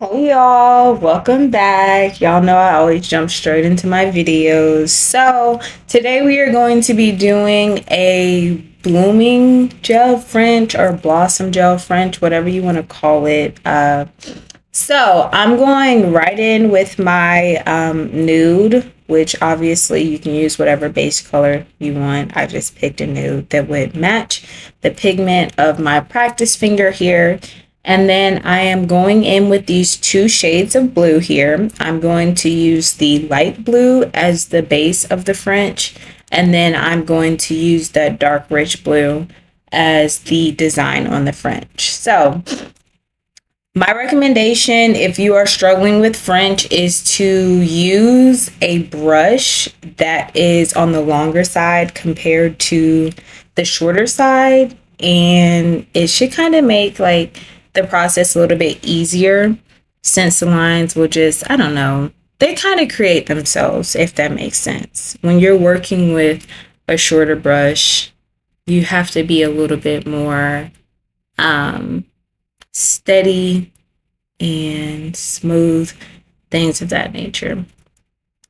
Hey y'all, welcome back. Y'all know I always jump straight into my videos. So, today we are going to be doing a blooming gel French or blossom gel French, whatever you want to call it. So, I'm going right in with my nude, which obviously you can use whatever base color you want. I just picked a nude that would match the pigment of my practice finger here. And then I am going in with these two shades of blue here. I'm going to use the light blue as the base of the French. And then I'm going to use that dark rich blue as the design on the French. So my recommendation, if you are struggling with French, is to use a brush that is on the longer side compared to the shorter side. And it should kind of make like the process a little bit easier since the lines will just, I don't know, they kind of create themselves, if that makes sense. When you're working with a shorter brush, you have to be a little bit more steady and smooth, things of that nature.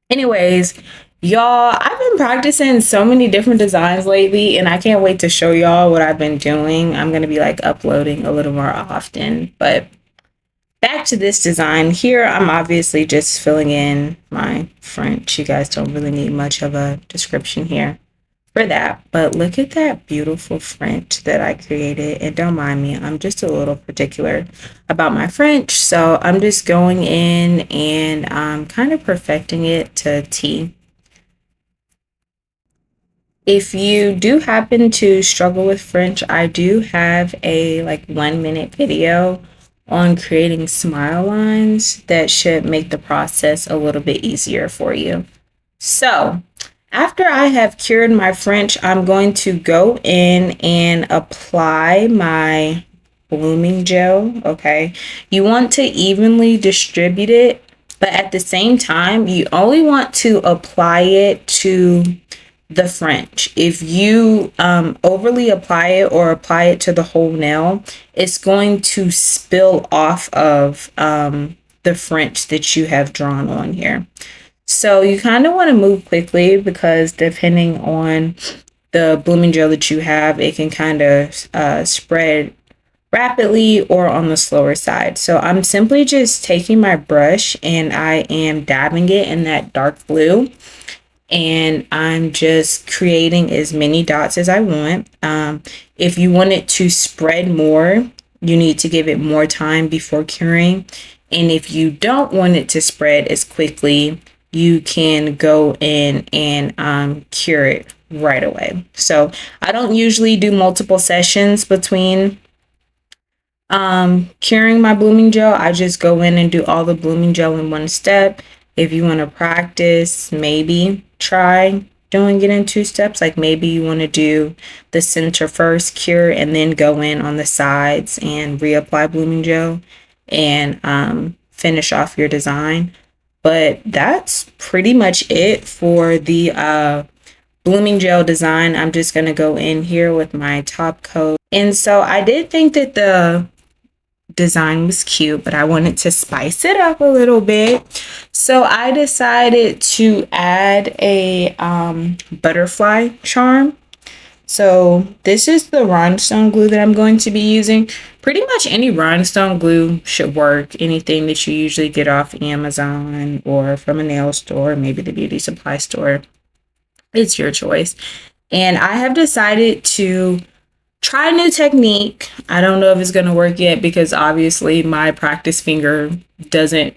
Anyways, y'all, I've been practicing so many different designs lately, and I can't wait to show y'all what I've been doing. I'm going to be like uploading a little more often, but back to this design here. I'm obviously just filling in my French. You guys don't really need much of a description here for that, but look at that beautiful French that I created. And don't mind me, I'm just a little particular about my French, so I'm just going in and kind of perfecting it to a T. If you do happen to struggle with French, I do have a like 1 minute video on creating smile lines that should make the process a little bit easier for you. So after I have cured my French, I'm going to go in and apply my blooming gel. Okay, you want to evenly distribute it, but at the same time you only want to apply it to the French. If you overly apply it or apply it to the whole nail, it's going to spill off of the French that you have drawn on here. So you kind of want to move quickly because depending on the blooming gel that you have, it can kind of spread rapidly or on the slower side. So I'm simply just taking my brush and I am dabbing it in that dark blue, and I'm just creating as many dots as I want. If you want it to spread more, you need to give it more time before curing. And if you don't want it to spread as quickly, you can go in and cure it right away. So I don't usually do multiple sessions between curing my blooming gel. I just go in and do all the blooming gel in one step. If you want to practice, maybe try doing it in 2 steps. Like maybe you want to do the center first, cure, and then go in on the sides and reapply blooming gel and finish off your design. But that's pretty much it for the blooming gel design. I'm just going to go in here with my top coat. And so I did think that the design was cute, but I wanted to spice it up a little bit. So I decided to add a butterfly charm. So this is the rhinestone glue that I'm going to be using. Pretty much any rhinestone glue should work. Anything that you usually get off Amazon or from a nail store, maybe the beauty supply store. It's your choice. And I have decided to try a new technique. I don't know if it's going to work yet because obviously my practice finger doesn't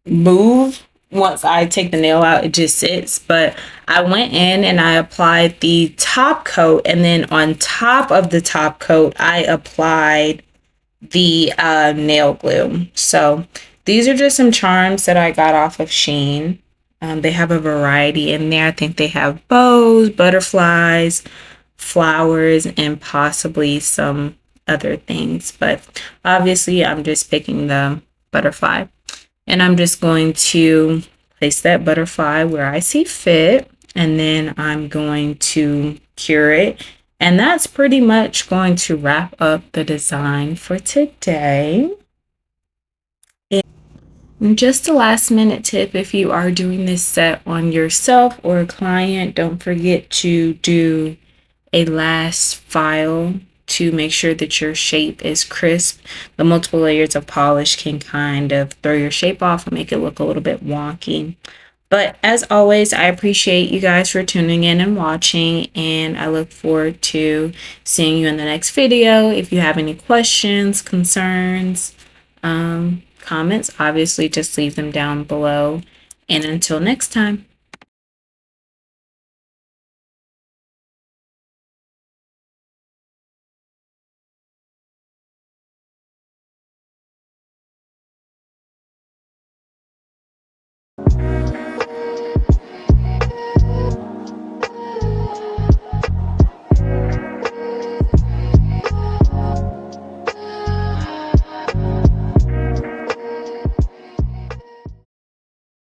move. Once I take the nail out, it just sits. But I went in and I applied the top coat, and then on top of the top coat, I applied the nail glue. So these are just some charms that I got off of Shein. They have a variety in there. I think they have bows, butterflies, flowers, and possibly some other things. But obviously, I'm just picking the butterfly. And I'm just going to place that butterfly where I see fit. And then I'm going to cure it. And that's pretty much going to wrap up the design for today. And just a last minute tip, if you are doing this set on yourself or a client, don't forget to do a last file to make sure that your shape is crisp. The multiple layers of polish can kind of throw your shape off and make it look a little bit wonky. But as always, I appreciate you guys for tuning in and watching, and I look forward to seeing you in the next video. If you have any questions, concerns, comments, obviously just leave them down below. And until next time.